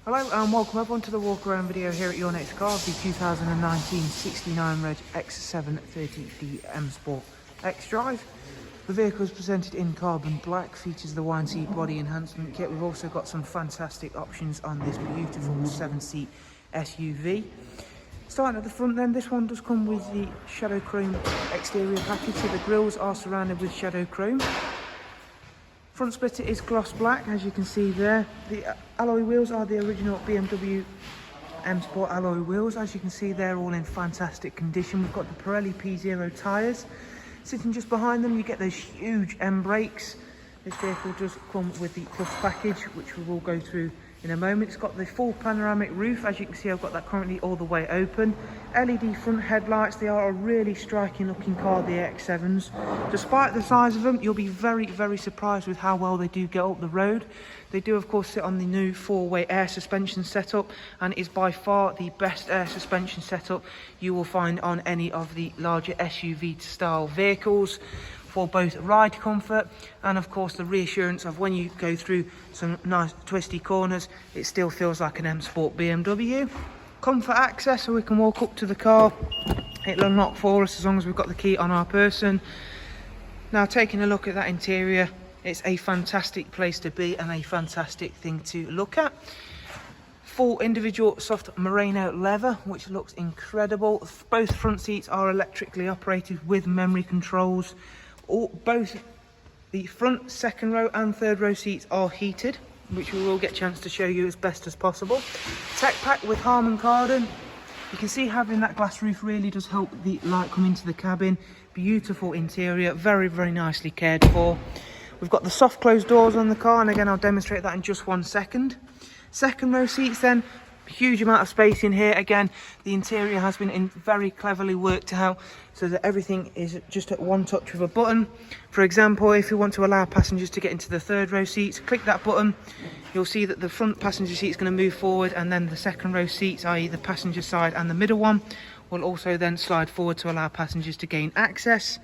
Hello and welcome everyone to the walk around video here at your next car, the 2019 69 Reg X7 30D Sport XDRIVE. The vehicle is presented in carbon black, features the wine seat body enhancement kit. We've also got some fantastic options on this beautiful 7-seat SUV. Starting at the front then, this one does come with the shadow chrome exterior package, so the grills are surrounded with shadow chrome. Front splitter is gloss black, as you can see there. The alloy wheels are the original BMW M Sport alloy wheels. As you can see, they're all in fantastic condition. We've got the Pirelli P0 tyres. Sitting just behind them, you get those huge M brakes. This vehicle does come with the Plus package, which we will go through in a moment. It's got the full panoramic roof. As you can see, I've got that currently all the way open. LED front headlights. They are a really striking looking car, the X7s. Despite the size of them, you'll be very, very surprised with how well they do get up the road. They do, of course, sit on the new 4-way air suspension setup, and is by far the best air suspension setup you will find on any of the larger SUV style vehicles, for both ride comfort and of course the reassurance of when you go through some nice twisty corners, it still feels like an M Sport BMW. Comfort access, so we can walk up to the car. It'll unlock for us as long as we've got the key on our person. Now, taking a look at that interior, it's a fantastic place to be and a fantastic thing to look at. Full individual soft merino leather, which looks incredible. Both front seats are electrically operated with memory controls. Both the front, second row and third row seats are heated, which we will get a chance to show you as best as possible. Tech pack with Harman Kardon. You can see having that glass roof really does help the light come into the cabin. Beautiful interior, very, very nicely cared for. We've got the soft closed doors on the car, and again I'll demonstrate that in just 1 second. Second row seats then, huge amount of space in here. Again, the interior has been very cleverly worked out so that everything is just at one touch of a button. For example, if you want to allow passengers to get into the third row seats, click that button. You'll see that the front passenger seat is going to move forward, and then the second row seats, i.e. the passenger side and the middle one, will also then slide forward to allow passengers to gain access.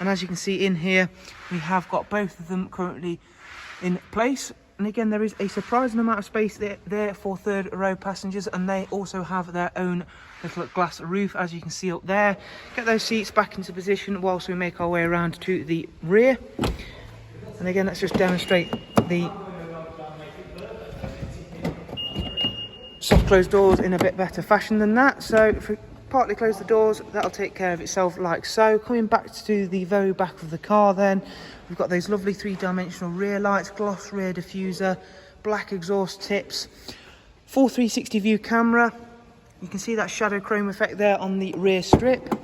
And as you can see in here, we have got both of them currently in place. And again, there is a surprising amount of space there for third row passengers, and they also have their own little glass roof, as you can see up there. Get those seats back into position whilst we make our way around to the rear. And again, let's just demonstrate the soft closed doors in a bit better fashion than that. So if we partly close the doors, that'll take care of itself like so. Coming back to the very back of the car then, we've got those lovely 3-dimensional rear lights, gloss rear diffuser, black exhaust tips, full 360 view camera. You can see that shadow chrome effect there on the rear strip.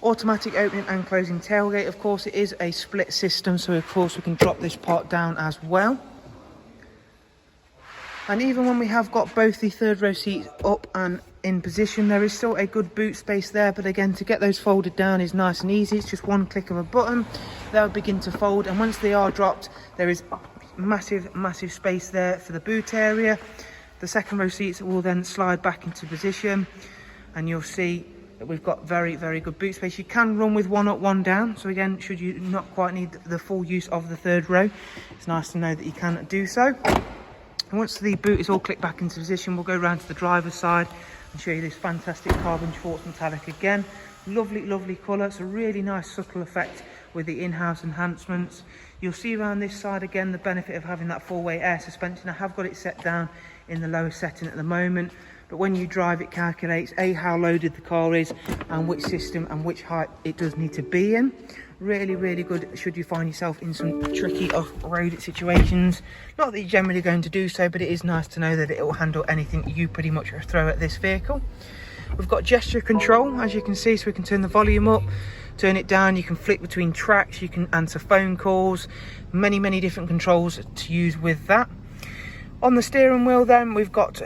Automatic opening and closing tailgate. Of course, it is a split system, so of course we can drop this part down as well. And even when we have got both the third row seats up and in position, there is still a good boot space there, but again, to get those folded down is nice and easy. It's just one click of a button, they'll begin to fold, and once they are dropped, there is massive space there for the boot area. The second row seats will then slide back into position, and you'll see that we've got very, very good boot space. You can run with one up, one down, so again, should you not quite need the full use of the third row, it's nice to know that you can do so. And once the boot is all clicked back into position, we'll go around to the driver's side and show you this fantastic carbon Schwartz metallic again. Lovely, lovely colour. It's a really nice subtle effect with the in-house enhancements. You'll see around this side again the benefit of having that 4-way air suspension. I have got it set down in the lowest setting at the moment, but when you drive, it calculates how loaded the car is and which system and which height it does need to be in. Really, really good should you find yourself in some tricky off-road situations. Not that you're generally going to do so, but it is nice to know that it will handle anything you pretty much throw at this vehicle. We've got gesture control, as you can see, so we can turn the volume up, turn it down, you can flick between tracks, you can answer phone calls, many different controls to use with that. On the steering wheel then, we've got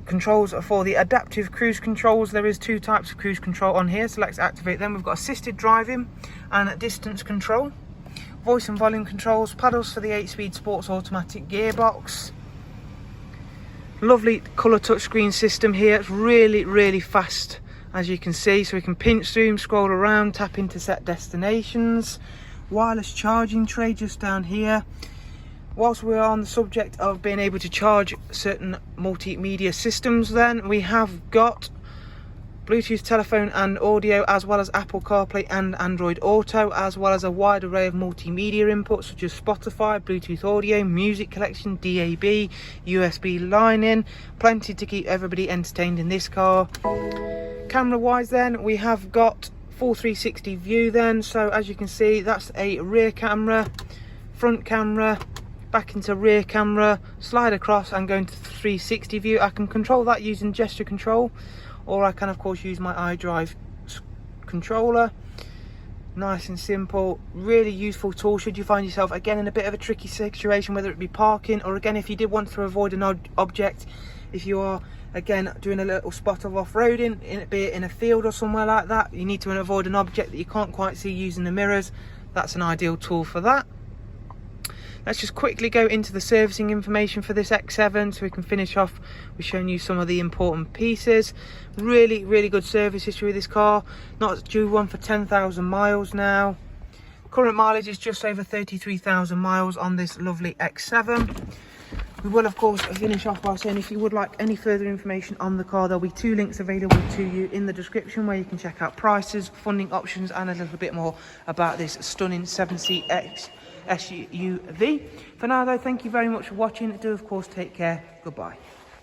controls for the adaptive cruise controls. There is 2 types of cruise control on here, so let's activate them. We've got assisted driving and distance control, voice and volume controls, paddles for the 8-speed sports automatic gearbox. Lovely colour touchscreen system here. It's really fast, as you can see, so we can pinch, zoom, scroll around, tap into set destinations. Wireless charging tray just down here. Whilst we're on the subject of being able to charge certain multimedia systems, then we have got Bluetooth telephone and audio, as well as Apple CarPlay and Android Auto, as well as a wide array of multimedia inputs such as Spotify, Bluetooth audio, music collection, DAB, USB line-in. Plenty to keep everybody entertained in this car. Camera wise then, we have got full 360 view then, so as you can see, that's a rear camera, front camera, back into rear camera, slide across and go into 360 view. I can control that using gesture control, or I can of course use my iDrive controller. Nice and simple, really useful tool should you find yourself again in a bit of a tricky situation, whether it be parking, or again if you did want to avoid an object, if you are again doing a little spot of off-roading, be it in a field or somewhere like that, you need to avoid an object that you can't quite see using the mirrors. That's an ideal tool for that. Let's just quickly go into the servicing information for this X7 so we can finish off with showing you some of the important pieces. Really, really good service history with this car. Not due one for 10,000 miles now. Current mileage is just over 33,000 miles on this lovely X7. We will of course finish off by saying if you would like any further information on the car, there'll be 2 links available to you in the description where you can check out prices, funding options and a little bit more about this stunning 7-seat SUV. For now though, thank you very much for watching. Do of course take care. Goodbye.